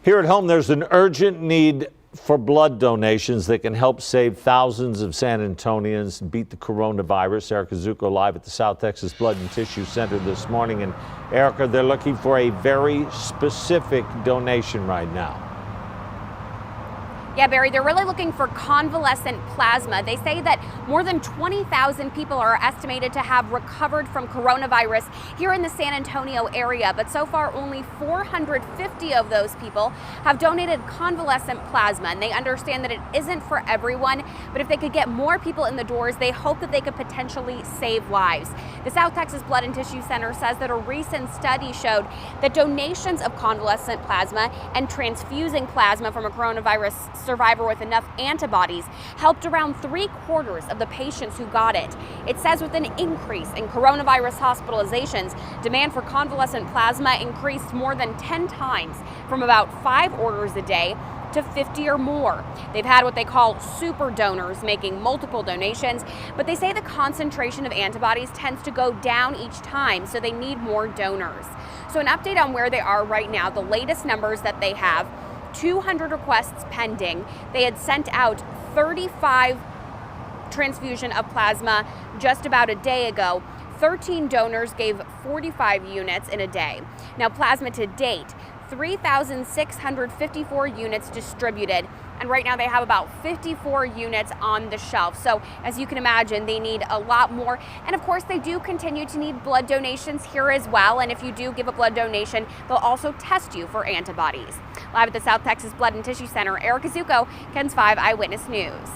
Here at home, there's an urgent need for blood donations that can help save thousands of San Antonians beat the coronavirus. Erica Zucco live at the South Texas Blood and Tissue Center this morning. And Erica, they're looking for a very specific donation right now. Yeah, Barry, they're really looking for convalescent plasma. They say that more than 20,000 people are estimated to have recovered from coronavirus here in the San Antonio area, but so far only 450 of those people have donated convalescent plasma, and they understand that it isn't for everyone, but if they could get more people in the doors, they hope that they could potentially save lives. The South Texas Blood and Tissue Center says that a recent study showed that donations of convalescent plasma and transfusing plasma from a coronavirus survivor with enough antibodies helped around 3/4 of the patients who got it. It says with an increase in coronavirus hospitalizations, demand for convalescent plasma increased more than 10 times from about 5 orders a day to 50 or more. They've had what they call super donors making multiple donations, but they say the concentration of antibodies tends to go down each time, so they need more donors. So an update on where they are right now, the latest numbers that they have: 200 requests pending. They had sent out 35 transfusion of plasma just about a day ago. 13 donors gave 45 units in a day. Now, plasma to date, 3,654 units distributed, and right now they have about 54 units on the shelf. So as you can imagine, they need a lot more. And of course, they do continue to need blood donations here as well. And if you do give a blood donation, they'll also test you for antibodies. Live at the South Texas Blood and Tissue Center, Erica Zucco, KENS 5 Eyewitness News.